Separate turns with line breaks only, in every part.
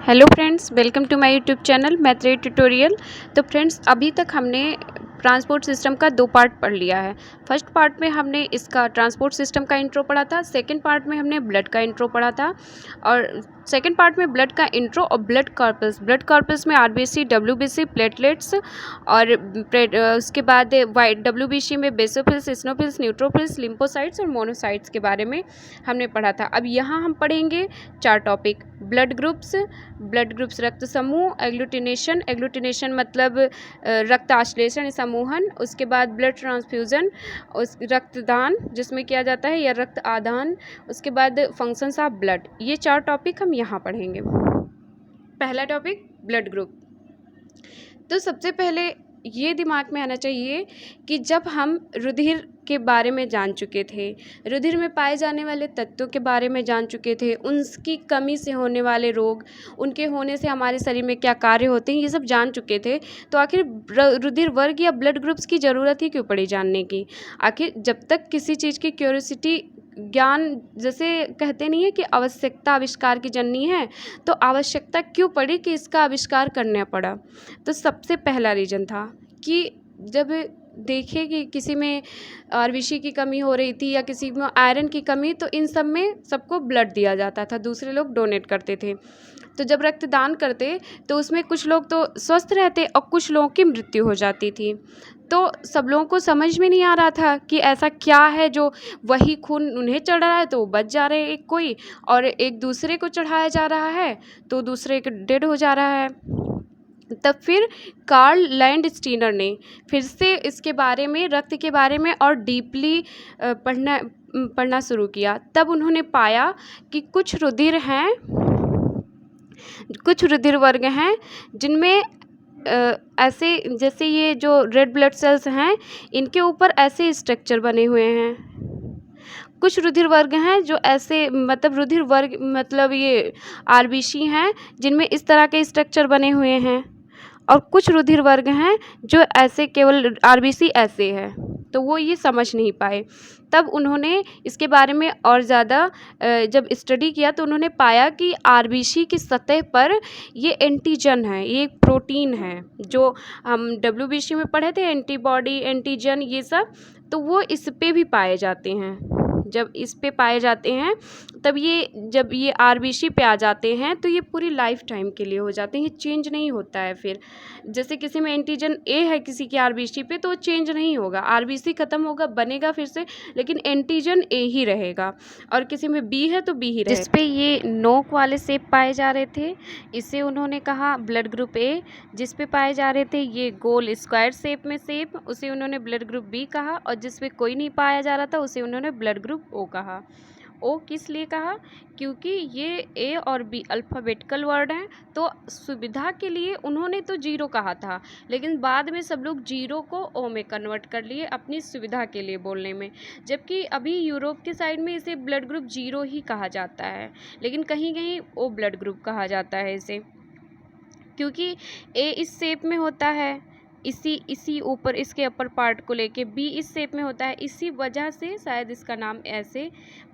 Hello friends, welcome to my YouTube channel मैथ्री tutorial. तो friends, अभी तक हमने ट्रांसपोर्ट सिस्टम का 2 पार्ट पढ़ लिया है। फर्स्ट पार्ट में हमने इसका ट्रांसपोर्ट सिस्टम का इंट्रो पढ़ा था, सेकंड पार्ट में हमने ब्लड का इंट्रो पढ़ा था। और सेकंड पार्ट में ब्लड का इंट्रो और ब्लड कॉर्पस में आरबीसी, डब्ल्यूबीसी, प्लेटलेट्स और उसके बाद वाइट डब्ल्यूबीसी में बेसोफिल्स, इसिनोफिल्स, न्यूट्रोफिल्स, लिम्फोसाइट्स और मोनोसाइट्स के बारे में हमने पढ़ा था। अब यहाँ हम पढ़ेंगे 4 टॉपिक। ब्लड ग्रुप्स रक्त समूह, एग्लूटिनेशन मतलब रक्त आश्लेषण समूहन, उसके बाद ब्लड ट्रांसफ्यूज़न, उस रक्तदान जिसमें किया जाता है, या रक्त आदान, उसके बाद फंक्शंस ऑफ ब्लड। ये 4 टॉपिक हम यहाँ पढ़ेंगे। पहला टॉपिक ब्लड ग्रुप। तो सबसे पहले ये दिमाग में आना चाहिए कि जब हम रुधिर के बारे में जान चुके थे, रुधिर में पाए जाने वाले तत्वों के बारे में जान चुके थे, उनकी कमी से होने वाले रोग, उनके होने से हमारे शरीर में क्या कार्य होते हैं, ये सब जान चुके थे, तो आखिर रुधिर वर्ग या ब्लड ग्रुप्स की ज़रूरत ही क्यों पड़ी जानने की। आखिर जब तक किसी चीज़ की क्यूरियोसिटी, ज्ञान, जैसे कहते नहीं है कि आवश्यकता आविष्कार की जननी है, तो आवश्यकता क्यों पड़ी कि इसका आविष्कार करना पड़ा। तो सबसे पहला रीज़न था कि जब देखे कि किसी में आरबीसी की कमी हो रही थी या किसी में आयरन की कमी, तो इन सब में सबको ब्लड दिया जाता था, दूसरे लोग डोनेट करते थे। तो जब रक्तदान करते तो उसमें कुछ लोग तो स्वस्थ रहते और कुछ लोगों की मृत्यु हो जाती थी। तो सब लोगों को समझ में नहीं आ रहा था कि ऐसा क्या है जो वही खून उन्हें चढ़ रहा है तो बच जा रहे एक कोई, और एक दूसरे को चढ़ाया जा रहा है तो दूसरे के डेड हो जा रहा है। तब फिर कार्ल लैंडस्टीनर ने फिर से इसके बारे में, रक्त के बारे में और डीपली पढ़ना शुरू किया। तब उन्होंने पाया कि कुछ रुधिर वर्ग हैं जिनमें ऐसे, जैसे ये जो रेड ब्लड सेल्स हैं, इनके ऊपर ऐसे स्ट्रक्चर बने हुए हैं। कुछ रुधिर वर्ग हैं जो ऐसे, मतलब रुधिर वर्ग मतलब ये आरबीसी हैं जिनमें इस तरह के स्ट्रक्चर बने हुए हैं, और कुछ रुधिर वर्ग हैं जो ऐसे केवल आरबीसी ऐसे है। तो वो ये समझ नहीं पाए। तब उन्होंने इसके बारे में और ज़्यादा जब स्टडी किया तो उन्होंने पाया कि आरबीसी की सतह पर ये एंटीजन है, ये एक प्रोटीन है जो हम डब्ल्यूबीसी में पढ़े थे, एंटीबॉडी, एंटीजन, ये सब, तो वो इस पे भी पाए जाते हैं। जब इस पे पाए जाते हैं तब ये, जब ये आरबीसी पे आ जाते हैं तो ये पूरी लाइफ टाइम के लिए हो जाते हैं, ये चेंज नहीं होता है। फिर जैसे किसी में एंटीजन ए है किसी की आरबीसी पे, तो चेंज नहीं होगा, आरबीसी ख़त्म होगा, बनेगा फिर से, लेकिन एंटीजन ए ही रहेगा। और किसी में बी है तो बी ही रहेगा। जिस पे ये नोक वाले शेप पाए जा रहे थे, इसे उन्होंने कहा ब्लड ग्रुप ए। जिस पे पाए जा रहे थे ये गोल स्क्वायर शेप में शेप, उसे उन्होंने ब्लड ग्रुप बी कहा। और जिस पे कोई नहीं पाया जा रहा था उसे उन्होंने ब्लड ग्रुप ओ कहा। ओ किस लिए कहा? क्योंकि ये ए और बी अल्फ़ाबेटिकल वर्ड हैं, तो सुविधा के लिए उन्होंने तो जीरो कहा था, लेकिन बाद में सब लोग जीरो को ओ में कन्वर्ट कर लिए अपनी सुविधा के लिए बोलने में। जबकि अभी यूरोप के साइड में इसे ब्लड ग्रुप जीरो ही कहा जाता है, लेकिन कहीं कहीं ओ ब्लड ग्रुप कहा जाता है इसे, क्योंकि ए इस शेप में होता है, इसी ऊपर इसके अपर पार्ट को लेके, बी इस शेप में होता है, इसी वजह से शायद इसका नाम ऐसे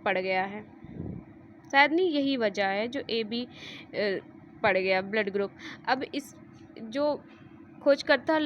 पड़ गया है। शायद नहीं, यही वजह है जो ए बी पड़ गया ब्लड ग्रुप। अब इस जो खोजकर्ता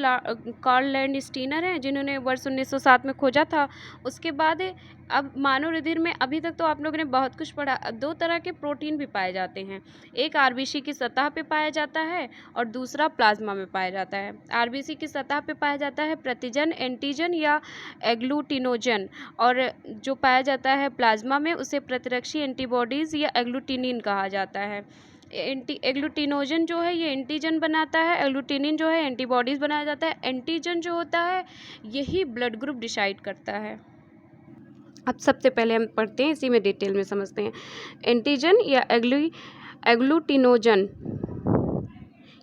कार्ल लैंडस्टीनर हैं जिन्होंने वर्ष 1907 में खोजा था, उसके बाद अब मानव रुधिर में अभी तक तो आप लोगों ने बहुत कुछ पढ़ा। 2 तरह के प्रोटीन भी पाए जाते हैं, एक आरबीसी की सतह पे पाया जाता है और दूसरा प्लाज्मा में पाया जाता है। आरबीसी की सतह पे पाया जाता है प्रतिजन, एंटीजन या एग्लूटिनोजन, और जो पाया जाता है प्लाज्मा में उसे प्रतिरक्षी एंटीबॉडीज़ या एग्लूटिनिन कहा जाता है। एग्लूटिनोजन जो है ये एंटीजन बनाता है, एग्लूटिनिन जो है एंटीबॉडीज़ बनाया जाता है। एंटीजन जो होता है यही ब्लड ग्रुप डिसाइड करता है। अब सबसे पहले हम पढ़ते हैं, इसी में डिटेल में समझते हैं। एंटीजन या एग्लूटिनोजन,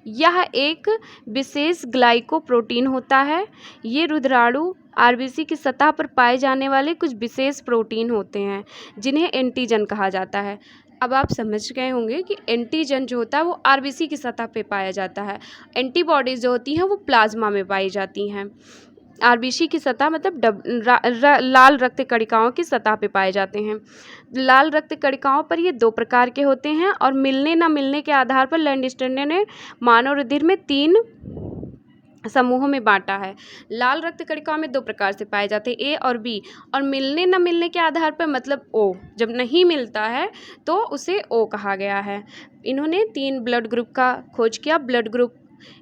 यह एक विशेष ग्लाइकोप्रोटीन होता है। ये रुधिराणु आरबीसी की सतह पर पाए जाने वाले कुछ विशेष प्रोटीन होते हैं जिन्हें एंटीजन कहा जाता है। अब आप समझ गए होंगे कि एंटीजन जो होता है वो आरबीसी की सतह पे पाया जाता है, एंटीबॉडीज़ जो होती हैं वो प्लाज्मा में पाई जाती हैं। आरबीसी की सतह मतलब लाल रक्त कणिकाओं की सतह पे पाए जाते हैं। लाल रक्त कणिकाओं पर ये 2 प्रकार के होते हैं और मिलने न मिलने के आधार पर लैंडस्टर्ने ने मानव रुधिर में 3 समूहों में बांटा है। लाल रक्त कणिकाओं में 2 प्रकार से पाए जाते हैं, ए और बी, और मिलने न मिलने के आधार पर मतलब ओ, जब नहीं मिलता है तो उसे ओ कहा गया है। इन्होंने 3 ब्लड ग्रुप का खोज किया, blood group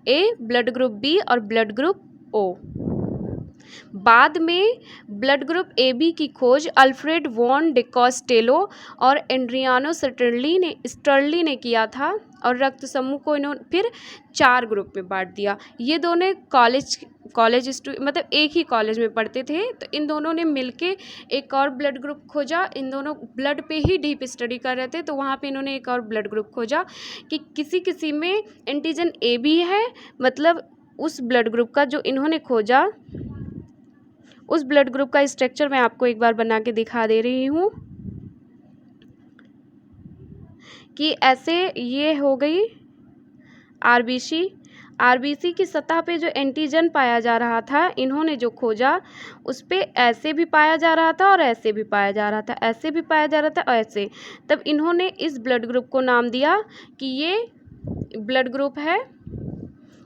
A, blood group B और ब्लड ग्रुप ओ। बाद में ब्लड ग्रुप ए बी की खोज अल्फ्रेड वॉन डे कॉस्टेलो और एड्रियानो स्टर्ली ने किया था और रक्त समूह को इन्होंने फिर 4 ग्रुप में बांट दिया। ये दोनों मतलब एक ही कॉलेज में पढ़ते थे, तो इन दोनों ने मिलके एक और ब्लड ग्रुप खोजा। इन दोनों ब्लड पे ही डीप स्टडी कर रहे थे, तो वहाँ पे इन्होंने एक और ब्लड ग्रुप खोजा कि किसी में एंटीजन ए बी है, मतलब उस ब्लड ग्रुप का जो इन्होंने खोजा, उस ब्लड ग्रुप का स्ट्रक्चर मैं आपको एक बार बना के दिखा दे रही हूँ कि ऐसे ये हो गई आरबीसी की सतह पे जो एंटीजन पाया जा रहा था, इन्होंने जो खोजा उस पे ऐसे भी पाया जा रहा था और ऐसे भी पाया जा रहा था, ऐसे भी पाया जा रहा था और ऐसे। तब इन्होंने इस ब्लड ग्रुप को नाम दिया कि ये ब्लड ग्रुप है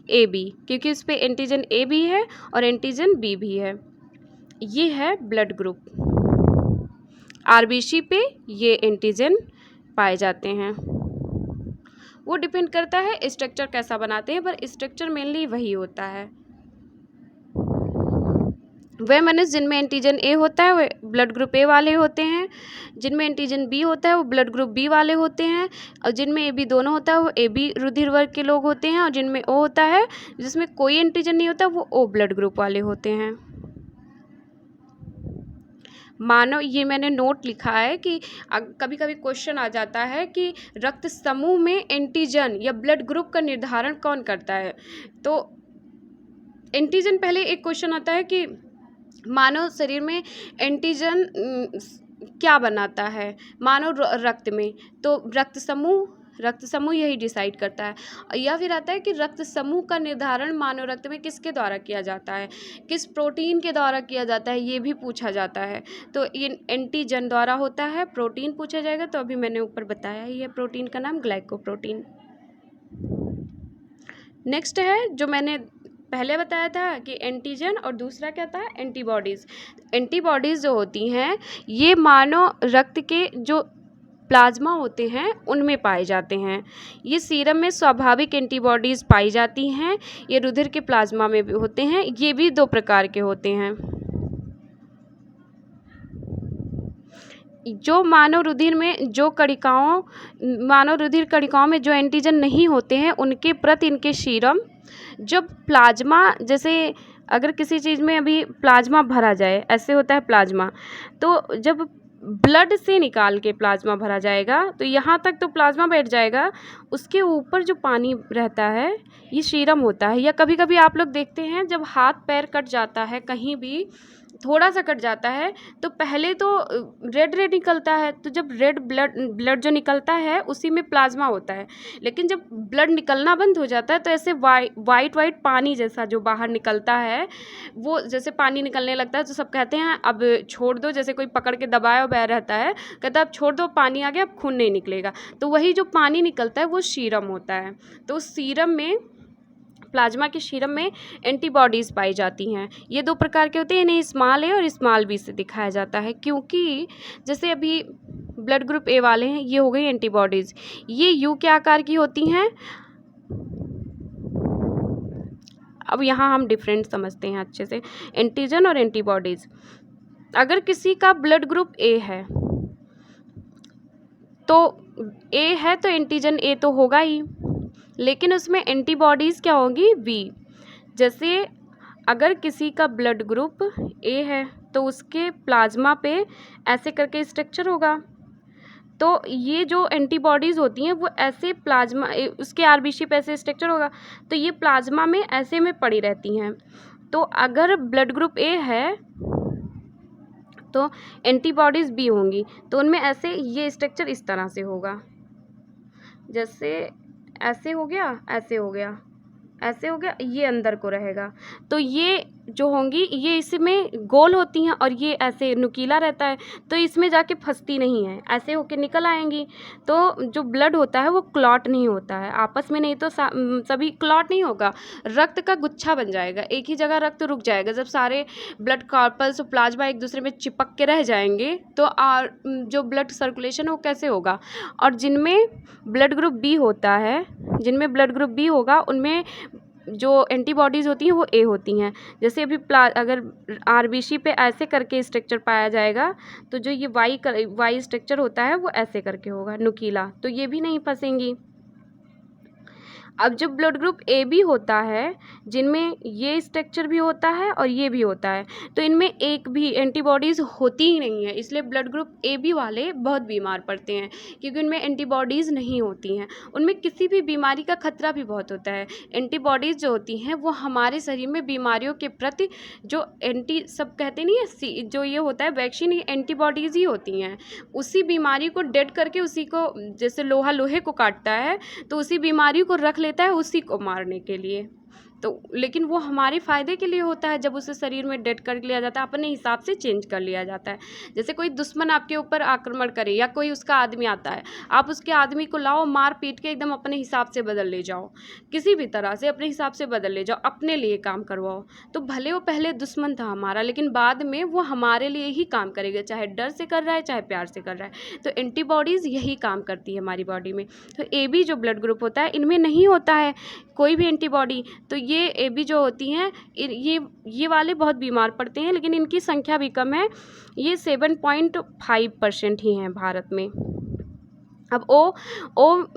ए बी, क्योंकि उस पे एंटीजन ए भी है और एंटीजन बी भी है। ये है ब्लड ग्रुप। आरबीसी पे ये एंटीजन पाए जाते हैं। वो डिपेंड करता है स्ट्रक्चर कैसा बनाते हैं, पर स्ट्रक्चर मेनली वही होता है। वह मनुष्य जिनमें एंटीजन ए होता है वे ब्लड ग्रुप ए वाले होते हैं, जिनमें एंटीजन बी होता है वो ब्लड ग्रुप बी वाले होते हैं, और जिनमें ए बी दोनों होता है वो ए बी रुधिर वर्ग के लोग होते हैं, और जिनमें ओ होता है जिसमें कोई एंटीजन नहीं होता वो ओ ब्लड ग्रुप वाले होते हैं। मानव, ये मैंने नोट लिखा है कि कभी कभी क्वेश्चन आ जाता है कि रक्त समूह में एंटीजन या ब्लड ग्रुप का निर्धारण कौन करता है। तो एंटीजन, पहले एक क्वेश्चन आता है कि मानव शरीर में एंटीजन क्या बनाता है मानव रक्त में, तो रक्त समूह यही डिसाइड करता है। या फिर आता है कि रक्त समूह का निर्धारण मानव रक्त में किसके द्वारा किया जाता है, किस प्रोटीन के द्वारा किया जाता है, ये भी पूछा जाता है। तो ये एंटीजन द्वारा होता है। प्रोटीन पूछा जाएगा तो अभी मैंने ऊपर बताया ही है, प्रोटीन का नाम ग्लाइकोप्रोटीन। नेक्स्ट है जो मैंने पहले बताया था कि एंटीजन, और दूसरा क्या था, एंटीबॉडीज़। एंटीबॉडीज़ जो होती हैं ये मानव रक्त के जो प्लाज्मा होते हैं उनमें पाए जाते हैं। ये सीरम में स्वाभाविक एंटीबॉडीज़ पाई जाती हैं, ये रुधिर के प्लाज्मा में भी होते हैं। ये भी 2 प्रकार के होते हैं। जो मानव रुधिर कणिकाओं में जो एंटीजन नहीं होते हैं उनके प्रति इनके सीरम, जब प्लाज्मा, जैसे अगर किसी चीज़ में अभी प्लाज्मा भरा जाए, ऐसे होता है प्लाज्मा, तो जब ब्लड से निकाल के प्लाज्मा भरा जाएगा तो यहाँ तक तो प्लाज्मा बैठ जाएगा, उसके ऊपर जो पानी रहता है ये सीरम होता है। या कभी कभी आप लोग देखते हैं जब हाथ पैर कट जाता है, कहीं भी थोड़ा सा कट जाता है तो पहले तो रेड निकलता है, तो जब रेड ब्लड जो निकलता है उसी में प्लाज्मा होता है। लेकिन जब ब्लड निकलना बंद हो जाता है तो ऐसे वाइट पानी जैसा जो बाहर निकलता है, वो जैसे पानी निकलने लगता है तो सब कहते हैं अब छोड़ दो, जैसे कोई पकड़ के दबाया बह रहता है, कहता है अब छोड़ दो, पानी आ गया, अब खून नहीं निकलेगा। तो वही जो पानी निकलता है वो सीरम होता है। तो सीरम में, प्लाज्मा के सीरम में एंटीबॉडीज़ पाई जाती हैं। ये 2 प्रकार के होते हैं, इन्हें स्मॉल ए और स्मॉल बी से दिखाया जाता है, क्योंकि जैसे अभी ब्लड ग्रुप ए वाले हैं, ये हो गई एंटीबॉडीज़, ये यू के आकार की होती हैं। अब यहाँ हम डिफरेंट समझते हैं अच्छे से, एंटीजन और एंटीबॉडीज़। अगर किसी का ब्लड ग्रुप ए है तो एंटीजन ए तो होगा ही, लेकिन उसमें एंटीबॉडीज़ क्या होंगी, बी। जैसे अगर किसी का ब्लड ग्रुप ए है तो उसके प्लाज्मा पे ऐसे करके स्ट्रक्चर होगा, तो ये जो एंटीबॉडीज़ होती हैं वो ऐसे प्लाज्मा, उसके आरबीसी पे ऐसे स्ट्रक्चर होगा, तो ये प्लाज्मा में ऐसे में पड़ी रहती हैं। तो अगर ब्लड ग्रुप ए है तो एंटीबॉडीज़ बी होंगी, तो उनमें ऐसे ये स्ट्रक्चर इस तरह से होगा, जैसे ऐसे हो गया, ऐसे हो गया, ऐसे हो गया, ये अंदर को रहेगा। तो ये जो होंगी ये इसमें गोल होती हैं और ये ऐसे नुकीला रहता है, तो इसमें जाके फंसती नहीं है, ऐसे होके निकल आएंगी। तो जो ब्लड होता है वो क्लॉट नहीं होता है आपस में, नहीं तो सभी क्लॉट नहीं होगा, रक्त का गुच्छा बन जाएगा, एक ही जगह रक्त रुक जाएगा। जब सारे ब्लड कॉर्पल्स और प्लाज्मा एक दूसरे में चिपक के रह जाएंगे तो जो ब्लड सर्कुलेशन वो कैसे होगा। और जिनमें ब्लड ग्रुप बी होता है, जिनमें ब्लड ग्रुप बी होगा उनमें जो एंटीबॉडीज़ होती हैं वो ए होती हैं। जैसे अभी अगर आरबीसी पे ऐसे करके स्ट्रक्चर पाया जाएगा तो जो ये वाई स्ट्रक्चर होता है वो ऐसे करके होगा नुकीला, तो ये भी नहीं फंसेंगी। अब जो ब्लड ग्रुप ए बी होता है, जिनमें ये स्ट्रक्चर भी होता है और ये भी होता है, तो इनमें एक भी एंटीबॉडीज़ होती ही नहीं है, इसलिए ब्लड ग्रुप ए बी वाले बहुत बीमार पड़ते हैं, क्योंकि उनमें एंटीबॉडीज़ नहीं होती हैं। उनमें किसी भी बीमारी का खतरा भी बहुत होता है। एंटीबॉडीज़ जो होती हैं वो हमारे शरीर में बीमारियों के प्रति जो सब कहते नहीं है, जो ये होता है वैक्सीन, ये एंटीबॉडीज़ ही होती हैं। उसी बीमारी को डेड करके, उसी को जैसे लोहा लोहे को काटता है तो उसी बीमारी को रख लेता है उसी को मारने के लिए। तो लेकिन वो हमारे फ़ायदे के लिए होता है, जब उसे शरीर में डेड कर लिया जाता है, अपने हिसाब से चेंज कर लिया जाता है। जैसे कोई दुश्मन आपके ऊपर आक्रमण करे या कोई उसका आदमी आता है, आप उसके आदमी को लाओ, मार पीट के एकदम अपने हिसाब से बदल ले जाओ, किसी भी तरह से अपने हिसाब से बदल ले जाओ, अपने लिए काम करवाओ, तो भले वो पहले दुश्मन था हमारा, लेकिन बाद में वो हमारे लिए ही काम करेगा, चाहे डर से कर रहा है चाहे प्यार से कर रहा है। तो एंटीबॉडीज़ यही काम करती है हमारी बॉडी में। तो ए बी जो ब्लड ग्रुप होता है इनमें नहीं होता है कोई भी एंटीबॉडी, तो ये ए बी जो होती हैं ये वाले बहुत बीमार पड़ते हैं, लेकिन इनकी संख्या भी कम है, ये 7.5% ही हैं भारत में। अब ओ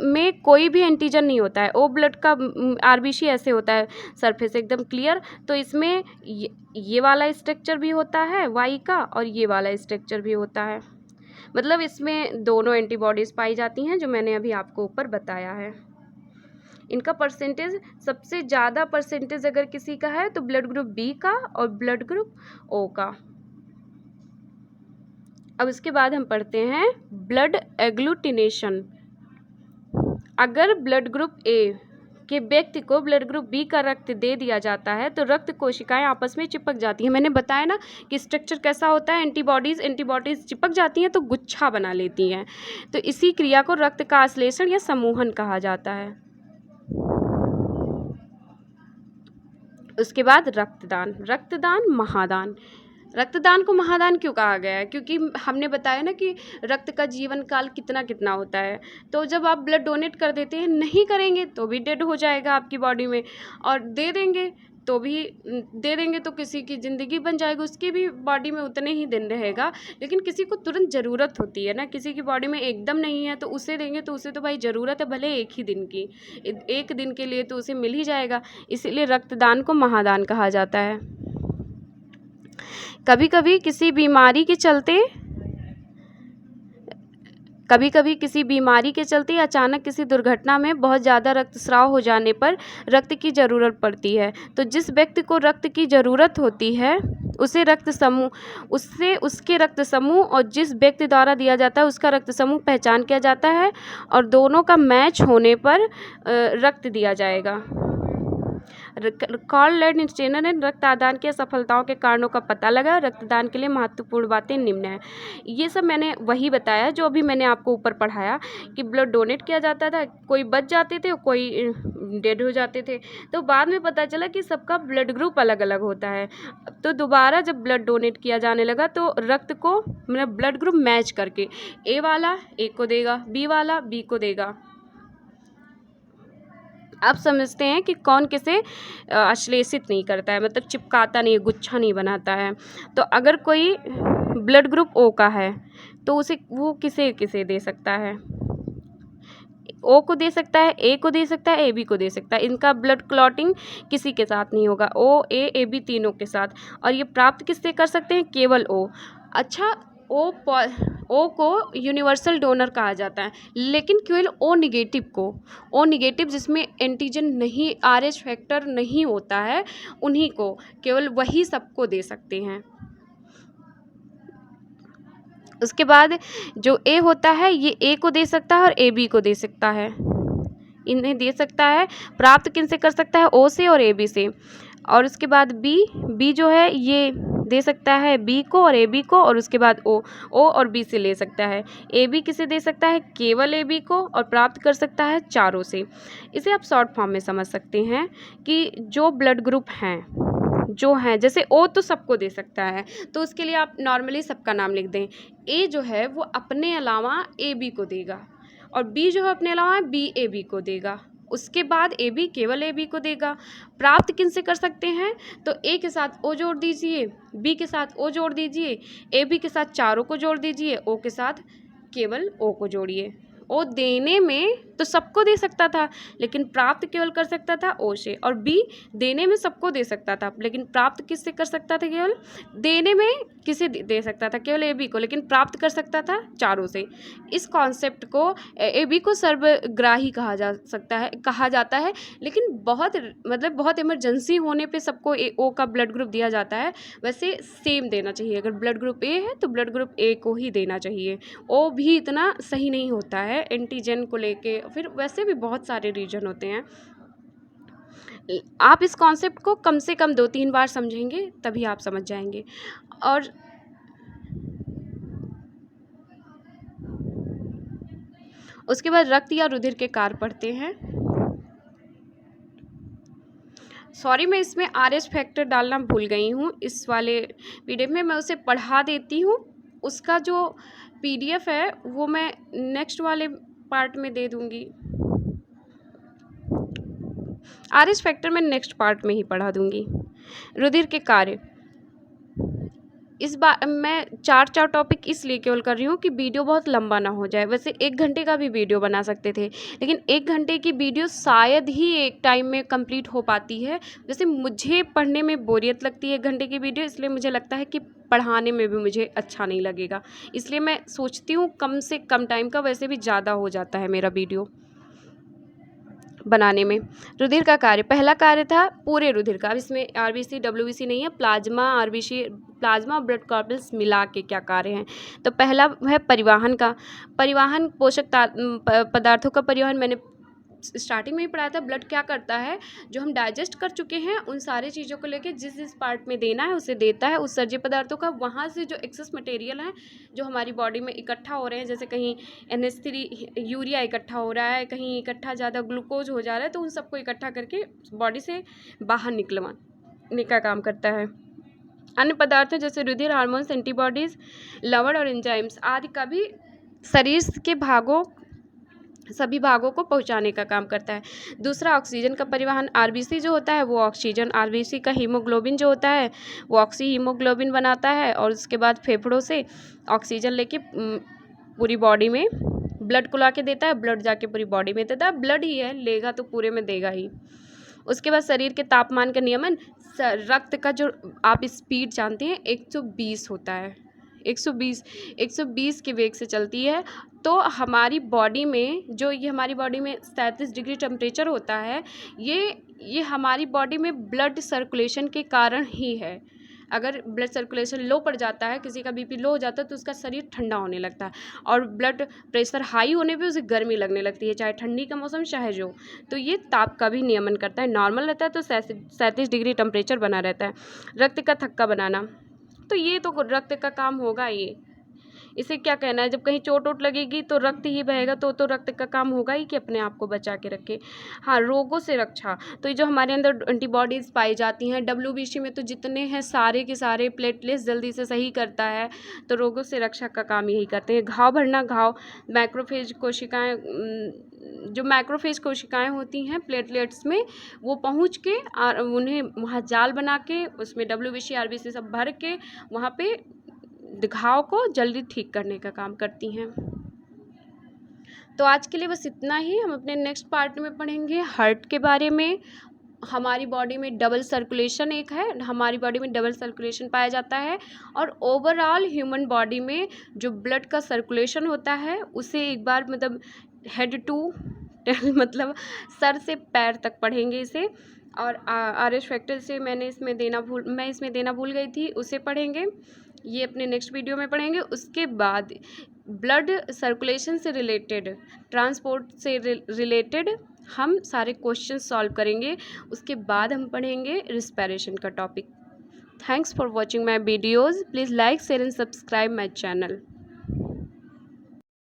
में कोई भी एंटीजन नहीं होता है, ओ ब्लड का आरबीसी ऐसे होता है सरफेस एकदम क्लियर, तो इसमें ये वाला स्ट्रक्चर भी होता है वाई का और ये वाला स्ट्रक्चर भी होता है, मतलब इसमें दोनों एंटीबॉडीज़ पाई जाती हैं जो मैंने अभी आपको ऊपर बताया है। इनका परसेंटेज, सबसे ज़्यादा परसेंटेज अगर किसी का है तो ब्लड ग्रुप बी का और ब्लड ग्रुप ओ का। अब इसके बाद हम पढ़ते हैं ब्लड एग्लूटिनेशन। अगर ब्लड ग्रुप ए के व्यक्ति को ब्लड ग्रुप बी का रक्त दे दिया जाता है तो रक्त कोशिकाएं आपस में चिपक जाती हैं। मैंने बताया ना कि स्ट्रक्चर कैसा होता है, एंटीबॉडीज़ चिपक जाती हैं तो गुच्छा बना लेती हैं, तो इसी क्रिया को रक्त का आश्लेषण या समूहन कहा जाता है। उसके बाद रक्तदान महादान। रक्तदान को महादान क्यों कहा गया है, क्योंकि हमने बताया ना कि रक्त का जीवन काल कितना कितना होता है, तो जब आप ब्लड डोनेट कर देते हैं, नहीं करेंगे तो भी डेड हो जाएगा आपकी बॉडी में, और दे देंगे तो किसी की ज़िंदगी बन जाएगी, उसकी भी बॉडी में उतने ही दिन रहेगा। लेकिन किसी को तुरंत ज़रूरत होती है ना, किसी की बॉडी में एकदम नहीं है तो उसे देंगे, तो उसे तो भाई ज़रूरत है, भले एक ही दिन की, एक दिन के लिए तो उसे मिल ही जाएगा, इसीलिए रक्तदान को महादान कहा जाता है। कभी कभी किसी बीमारी के चलते अचानक किसी दुर्घटना में बहुत ज़्यादा रक्तस्राव हो जाने पर रक्त की ज़रूरत पड़ती है, तो जिस व्यक्ति को रक्त की ज़रूरत होती है उसके रक्त समूह और जिस व्यक्ति द्वारा दिया जाता है उसका रक्त समूह पहचान किया जाता है, और दोनों का मैच होने पर रक्त दिया जाएगा। कार्ल लैंडस्टेनर ने रक्तदान की असफलताओं के कारणों का पता लगा। रक्तदान के लिए महत्वपूर्ण बातें निम्न हैं। ये सब मैंने वही बताया जो अभी मैंने आपको ऊपर पढ़ाया कि ब्लड डोनेट किया जाता था, कोई बच जाते थे, कोई डेड हो जाते थे, तो बाद में पता चला कि सबका ब्लड ग्रुप अलग अलग होता है। तो दोबारा जब ब्लड डोनेट किया जाने लगा तो रक्त को मतलब ब्लड ग्रुप मैच करके ए वाला ए को देगा, बी वाला बी को देगा। अब समझते हैं कि कौन किसे आश्लेषित नहीं करता है, मतलब चिपकाता नहीं है, गुच्छा नहीं बनाता है। तो अगर कोई ब्लड ग्रुप ओ का है तो उसे वो किसे किसे दे सकता है, ओ को दे सकता है, ए को दे सकता है, ए बी को दे सकता है। इनका ब्लड क्लॉटिंग किसी के साथ नहीं होगा, ओ ए बी तीनों के साथ। और ये प्राप्त किससे कर सकते हैं, केवल ओ। अच्छा, ओ को यूनिवर्सल डोनर कहा जाता है, लेकिन केवल ओ निगेटिव जिसमें एंटीजन नहीं, RH फैक्टर नहीं होता है, उन्हीं को, केवल वही सबको दे सकते हैं। उसके बाद जो ए होता है ये ए को दे सकता है और ए बी को दे सकता है, इन्हें दे सकता है। प्राप्त किन से कर सकता है, ओ से और ए बी से। और उसके बाद बी जो है ये दे सकता है बी को और ए बी को, और उसके बाद ओ और बी से ले सकता है। ए बी किसे दे सकता है? केवल ए बी को, और प्राप्त कर सकता है चारों से। इसे आप शॉर्ट फॉर्म में समझ सकते हैं कि जो ब्लड ग्रुप हैं जैसे ओ तो सबको दे सकता है, तो उसके लिए आप नॉर्मली सबका नाम लिख दें। ए जो है वो अपने अलावा ए बी को देगा, और बी जो है अपने अलावा बी ए बी को देगा। उसके बाद ए बी केवल ए बी को देगा। प्राप्त किन से कर सकते हैं? तो ए के साथ ओ जोड़ दीजिए, बी के साथ ओ जोड़ दीजिए, ए बी के साथ चारों को जोड़ दीजिए, ओ के साथ केवल ओ को जोड़िए। ओ देने में तो सबको दे सकता था, लेकिन प्राप्त केवल कर सकता था ओ से, और बी देने में सबको दे सकता था, लेकिन प्राप्त किससे कर सकता था? केवल देने में किसे दे सकता था? केवल ए बी को, लेकिन प्राप्त कर सकता था चारों से। इस कॉन्सेप्ट को ए बी को सर्वग्राही कहा जाता है, लेकिन बहुत इमरजेंसी होने पे सबको ओ का ब्लड ग्रुप दिया जाता है। वैसे सेम देना चाहिए, अगर ब्लड ग्रुप ए है तो ब्लड ग्रुप ए को ही देना चाहिए। ओ भी इतना सही नहीं होता है एंटीजन को लेके, फिर वैसे भी बहुत सारे रीजन होते हैं। आप इस कॉन्सेप्ट को कम से कम 2-3 बार समझेंगे तभी आप समझ जाएंगे। और उसके बाद रक्त या रुधिर के कार्य पढ़ते हैं। सॉरी, मैं इसमें RH फैक्टर डालना भूल गई हूँ, इस वाले पीडीएफ में मैं उसे पढ़ा देती हूँ। उसका जो PDF है वो मैं नेक्स्ट वाले पार्ट में दे दूँगी। RH फैक्टर मैं नेक्स्ट पार्ट में ही पढ़ा दूँगी। रुधिर के कार्य, इस बार मैं 4 टॉपिक इसलिए केवल कर रही हूँ कि वीडियो बहुत लंबा ना हो जाए। वैसे 1 घंटे का भी वीडियो बना सकते थे, लेकिन 1 घंटे की वीडियो शायद ही एक टाइम में कंप्लीट हो पाती है। वैसे मुझे पढ़ने में बोरियत लगती है 1 घंटे की वीडियो, इसलिए मुझे लगता है कि पढ़ाने में भी मुझे अच्छा नहीं लगेगा, इसलिए मैं सोचती हूँ कम से कम टाइम का, वैसे भी ज़्यादा हो जाता है मेरा वीडियो बनाने में। रुधिर का कार्य, पहला कार्य था पूरे रुधिर का। अब इसमें RBC WBC नहीं है, प्लाज्मा RBC, प्लाज्मा और ब्लड कॉर्पल्स मिला के क्या कार्य हैं। तो पहला है परिवहन का। परिवहन पोषक पदार्थों का परिवहन मैंने स्टार्टिंग में ही पढ़ाया था। ब्लड क्या करता है, जो हम डाइजेस्ट कर चुके हैं उन सारी चीज़ों को लेके जिस पार्ट में देना है उसे देता है, उत्सर्ज्य पदार्थों का। वहाँ से जो एक्सेस मटेरियल है जो हमारी बॉडी में इकट्ठा हो रहे हैं, जैसे कहीं NH3 यूरिया इकट्ठा हो रहा है, कहीं इकट्ठा ज़्यादा ग्लूकोज हो जा रहा है, तो उन सबको इकट्ठा करके बॉडी से बाहर निकलवाने का काम करता है। अन्य पदार्थ जैसे रुधिर, हार्मोन्स, एंटीबॉडीज़, लवण और एंजाइम्स आदि का भी शरीर के सभी भागों को पहुंचाने का काम करता है। दूसरा, ऑक्सीजन का परिवहन। RBC जो होता है वो ऑक्सीजन, RBC का हीमोग्लोबिन जो होता है वो ऑक्सी हीमोग्लोबिन बनाता है, और उसके बाद फेफड़ों से ऑक्सीजन लेके पूरी बॉडी में ब्लड को ला के देता है, ब्लड जाके पूरी बॉडी में देता है। ब्लड ही है, लेगा तो पूरे में देगा ही। उसके बाद शरीर के तापमान का नियमन। रक्त का जो आप स्पीड जानते हैं 120 होता है, 120 के वेग से चलती है। तो हमारी बॉडी में हमारी बॉडी में 37 डिग्री टेम्परेचर होता है, ये हमारी बॉडी में ब्लड सर्कुलेशन के कारण ही है। अगर ब्लड सर्कुलेशन लो पड़ जाता है, किसी का BP लो हो जाता है, तो उसका शरीर ठंडा होने लगता है, और ब्लड प्रेशर हाई होने पे उसे गर्मी लगने लगती है, चाहे ठंडी का मौसम चाहे जो। तो ये ताप का भी नियमन करता है। नॉर्मल रहता है तो 37 डिग्री टेम्परेचर बना रहता है। रक्त का थक्का बनाना, तो ये तो रक्त का काम होगा ही। इसे क्या कहना है, जब कहीं चोट वोट लगेगी तो रक्त ही बहेगा, तो रक्त का काम होगा ही कि अपने आप को बचा के रखे। हाँ, रोगों से रक्षा, तो ये जो हमारे अंदर एंटीबॉडीज़ पाई जाती हैं, WBC में तो जितने हैं सारे के सारे प्लेटलेट्स जल्दी से सही करता है, तो रोगों से रक्षा का काम यही करते हैं। घाव भरना, मैक्रोफेज कोशिकाएँ, जो मैक्रोफेज कोशिकाएँ होती हैं प्लेटलेट्स में, वो पहुँच के और उन्हें वहाँ जाल बना के उसमें WBC RBC सब भर के वहाँ पे घाव को जल्दी ठीक करने का काम करती हैं। तो आज के लिए बस इतना ही। हम अपने नेक्स्ट पार्ट में पढ़ेंगे हार्ट के बारे में। हमारी बॉडी में डबल सर्कुलेशन हमारी बॉडी में डबल सर्कुलेशन पाया जाता है, और ओवरऑल ह्यूमन बॉडी में जो ब्लड का सर्कुलेशन होता है उसे एक बार हेड टू मतलब सर से पैर तक पढ़ेंगे इसे। और RH फैक्टर से मैं इसमें देना भूल गई थी, उसे पढ़ेंगे। ये अपने नेक्स्ट वीडियो में पढ़ेंगे। उसके बाद ब्लड सर्कुलेशन से रिलेटेड, ट्रांसपोर्ट से रिलेटेड हम सारे क्वेश्चन सॉल्व करेंगे, उसके बाद हम पढ़ेंगे रिस्पायरेशन का topic. Thanks for watching my videos. Please like share and subscribe my channel.